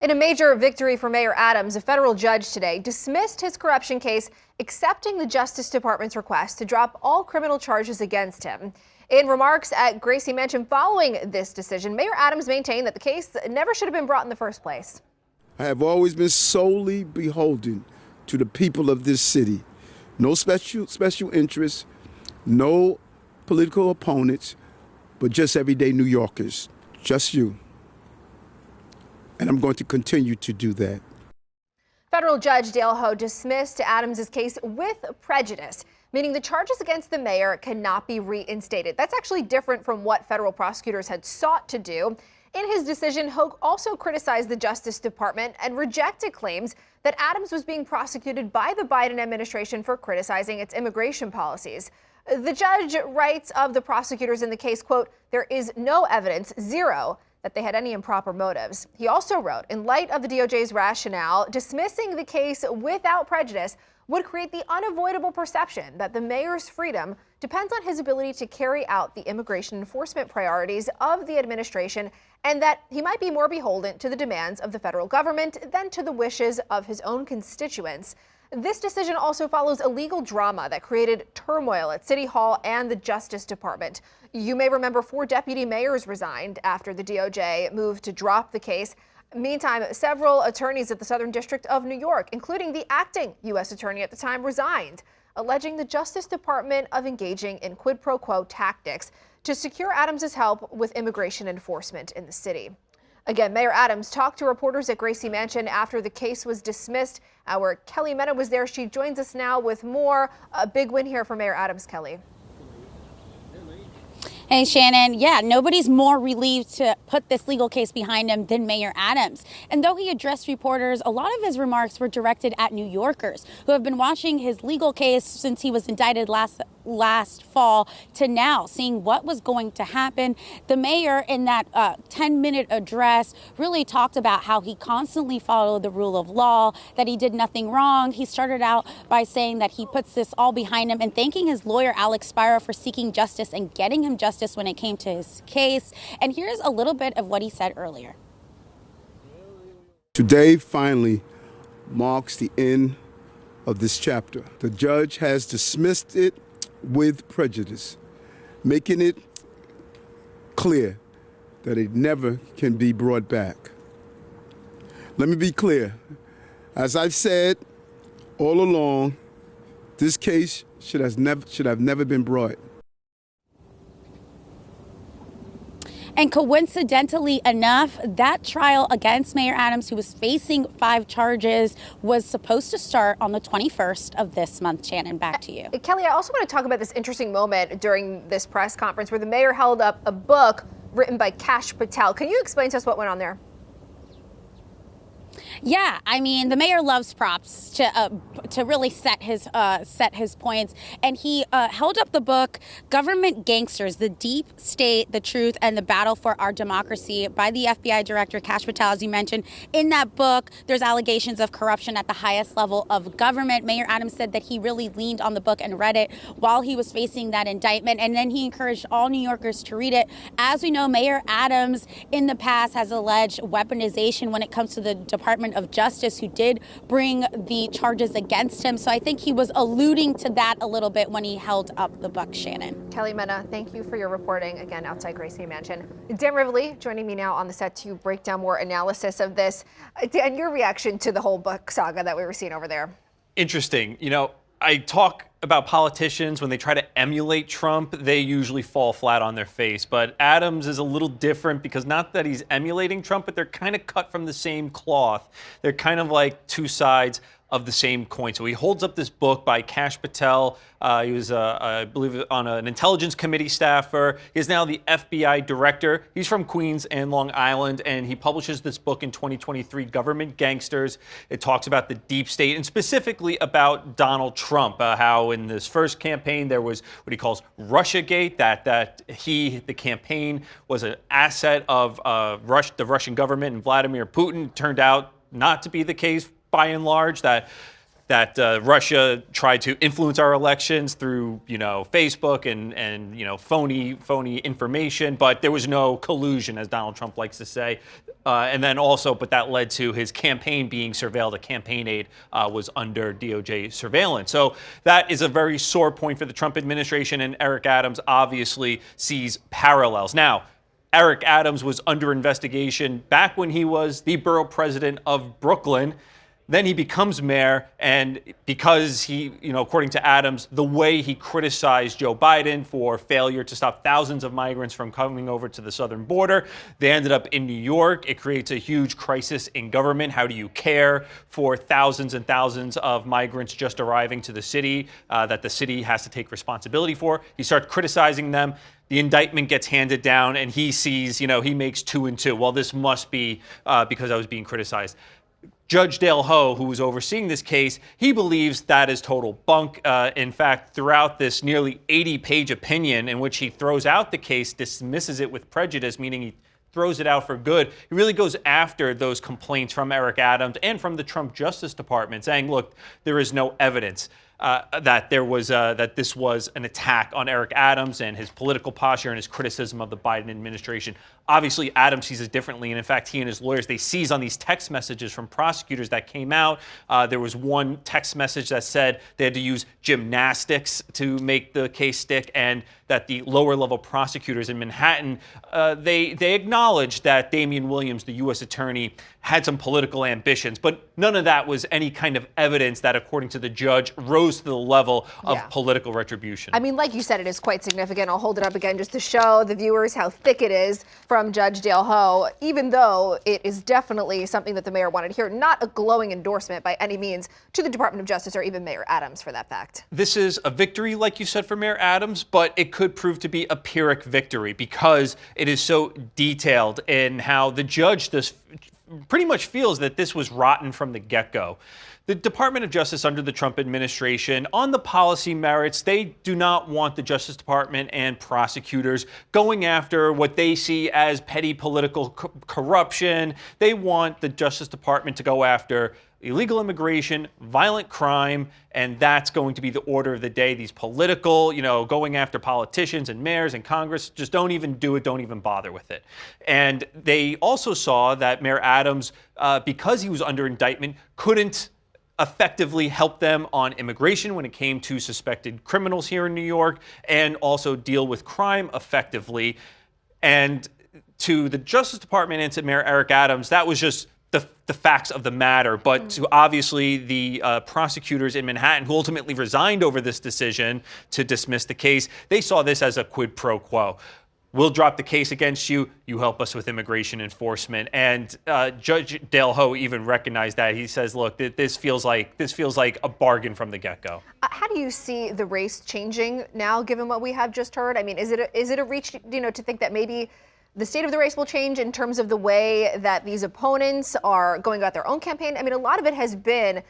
In a major victory for Mayor Adams, a federal judge today dismissed his corruption case, accepting the Justice Department's request to drop all criminal charges against him. In remarks at Gracie Mansion following this decision, Mayor Adams maintained that the case never should have been brought in the first place. I have always been solely beholden to the people of this city. No special interests, no political opponents, but just everyday New Yorkers, just you. And I'm going to continue to do that. Federal Judge Dale Ho dismissed Adams' case with prejudice, meaning the charges against the mayor cannot be reinstated. That's actually different from what federal prosecutors had sought to do. In his decision, Ho also criticized the Justice Department and rejected claims that Adams was being prosecuted by the Biden administration for criticizing its immigration policies. The judge writes of the prosecutors in the case, quote, "There is no evidence, zero, that they had any improper motives." He also wrote, in light of the DOJ's rationale, dismissing the case without prejudice would create the unavoidable perception that the mayor's freedom depends on his ability to carry out the immigration enforcement priorities of the administration, and that he might be more beholden to the demands of the federal government than to the wishes of his own constituents. This decision also follows a legal drama that created turmoil at City Hall and the Justice Department. You may remember 4 deputy mayors resigned after the DOJ moved to drop the case. Meantime, several attorneys at the Southern District of New York, including the acting U.S. attorney at the time, resigned, alleging the Justice Department of engaging in quid pro quo tactics to secure Adams' help with immigration enforcement in the city. Again, Mayor Adams talked to reporters at Gracie Mansion after the case was dismissed. Our Kelly Mena was there. She joins us now with more. A big win here for Mayor Adams. Kelly. Hey, Shannon. Yeah, nobody's more relieved to put this legal case behind him than Mayor Adams. And though he addressed reporters, a lot of his remarks were directed at New Yorkers who have been watching his legal case since he was indicted last fall to now, seeing what was going to happen. The mayor, in that 10-minute address, really talked about how he constantly followed the rule of law, that he did nothing wrong. He started out by saying that he puts this all behind him and thanking his lawyer, Alex Spira, for seeking justice and getting him justice when it came to his case. And here's a little bit of what he said earlier. Today finally marks the end of this chapter. The judge has dismissed it with prejudice, making it clear that it never can be brought back. Let me be clear. As I've said all along, this case should have never been brought. And coincidentally enough, that trial against Mayor Adams, who was facing 5 charges, was supposed to start on the 21st of this month. Shannon, back to you. Kelly, I also want to talk about this interesting moment during this press conference where the mayor held up a book written by Kash Patel. Can you explain to us what went on there? Yeah, I mean, the mayor loves props to really set his points, and he held up the book "Government Gangsters: The Deep State, the Truth, and the Battle for Our Democracy" by the FBI director Kash Patel, as you mentioned. In that book, there's allegations of corruption at the highest level of government. Mayor Adams said that he really leaned on the book and read it while he was facing that indictment, and then he encouraged all New Yorkers to read it. As we know, Mayor Adams in the past has alleged weaponization when it comes to the Department of Justice, who did bring the charges against him. So I think he was alluding to that a little bit when he held up the book. Shannon. Kelly Mena, thank you for your reporting again outside Gracie Mansion. Dan Rivley joining me now on the set to break down more analysis of this. Dan, your reaction to the whole book saga that we were seeing over there. Interesting. You know, I talk about politicians when they try to emulate Trump, they usually fall flat on their face. But Adams is a little different because not that he's emulating Trump, but they're kind of cut from the same cloth. They're kind of like two sides of the same coin. So he holds up this book by Kash Patel. He was, I believe, on an intelligence committee staffer. He's now the FBI director. He's from Queens and Long Island, and he publishes this book in 2023, Government Gangsters. It talks about the deep state and specifically about Donald Trump, how in this first campaign there was what he calls Russiagate, that the campaign was an asset of the Russian government and Vladimir Putin. Turned out not to be the case by and large, that that Russia tried to influence our elections through, Facebook and phony information, but there was no collusion, as Donald Trump likes to say. And then also, but that led to his campaign being surveilled. A campaign aide was under DOJ surveillance. So that is a very sore point for the Trump administration, and Eric Adams obviously sees parallels. Now, Eric Adams was under investigation back when he was the borough president of Brooklyn. Then he becomes mayor, and because he, according to Adams, the way he criticized Joe Biden for failure to stop thousands of migrants from coming over to the southern border, they ended up in New York. It creates a huge crisis in government. How do you care for thousands and thousands of migrants just arriving to the city that the city has to take responsibility for? He starts criticizing them. The indictment gets handed down, and he sees, he makes 2 and 2. Well, this must be because I was being criticized. Judge Dale Ho, who was overseeing this case, he believes that is total bunk. In fact, throughout this nearly 80-page opinion in which he throws out the case, dismisses it with prejudice, meaning he throws it out for good, he really goes after those complaints from Eric Adams and from the Trump Justice Department, saying, look, there is no evidence that this was an attack on Eric Adams and his political posture and his criticism of the Biden administration. Obviously, Adams sees it differently, and in fact, he and his lawyers, they seize on these text messages from prosecutors that came out. There was one text message that said they had to use gymnastics to make the case stick, and that the lower-level prosecutors in Manhattan, they acknowledged that Damian Williams, the U.S. attorney, had some political ambitions, but none of that was any kind of evidence that, according to the judge, rose to the level of political retribution. I mean, like you said, it is quite significant. I'll hold it up again just to show the viewers how thick it is from Judge Dale Ho, even though it is definitely something that the mayor wanted to hear. Not a glowing endorsement by any means to the Department of Justice or even Mayor Adams, for that fact. This is a victory, like you said, for Mayor Adams, but it could prove to be a Pyrrhic victory because it is so detailed in how the judge pretty much feels that this was rotten from the get-go. The Department of Justice under the Trump administration, on the policy merits, they do not want the Justice Department and prosecutors going after what they see as petty political corruption. They want the Justice Department to go after illegal immigration, violent crime, and that's going to be the order of the day. These political, going after politicians and mayors and Congress, just don't even do it, don't even bother with it. And they also saw that Mayor Adams, because he was under indictment, couldn't effectively help them on immigration when it came to suspected criminals here in New York, and also deal with crime effectively. And to the Justice Department and to Mayor Eric Adams, that was just the facts of the matter. But to obviously the prosecutors in Manhattan, who ultimately resigned over this decision to dismiss the case, they saw this as a quid pro quo. We'll drop the case against you. You help us with immigration enforcement. And Judge Dale Ho even recognized that. He says, look, this feels like a bargain from the get-go. How do you see the race changing now, given what we have just heard? I mean, is it a reach, to think that maybe the state of the race will change in terms of the way that these opponents are going about their own campaign? I mean, a lot of it has been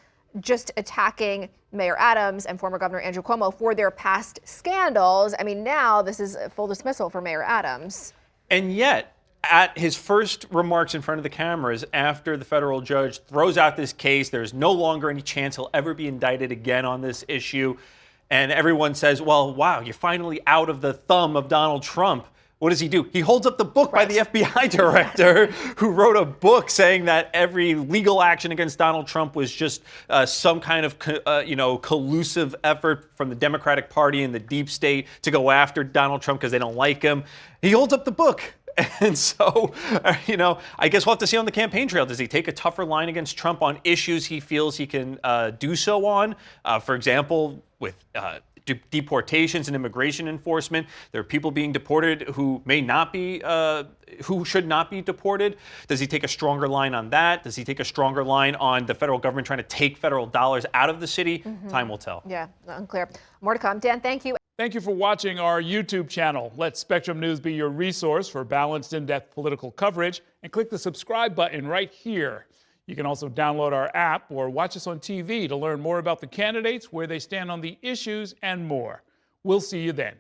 just attacking Mayor Adams and former Governor Andrew Cuomo for their past scandals. I mean, now this is a full dismissal for Mayor Adams. And yet, at his first remarks in front of the cameras after the federal judge throws out this case, there's no longer any chance he'll ever be indicted again on this issue. And everyone says, well, wow, you're finally out of the thumb of Donald Trump. What does he do? He holds up the book by the FBI director who wrote a book saying that every legal action against Donald Trump was just some kind of collusive effort from the Democratic Party and the deep state to go after Donald Trump because they don't like him. He holds up the book. And so, I guess we'll have to see on the campaign trail. Does he take a tougher line against Trump on issues he feels he can do so on? For example, with deportations and immigration enforcement. There are people being deported who may not be, who should not be deported. Does he take a stronger line on that? Does he take a stronger line on the federal government trying to take federal dollars out of the city? Time will tell. Yeah, unclear. More to come. Dan, thank you. Thank you for watching our YouTube channel. Let Spectrum News be your resource for balanced, in-depth political coverage, and click the subscribe button right here. You can also download our app or watch us on TV to learn more about the candidates, where they stand on the issues, and more. We'll see you then.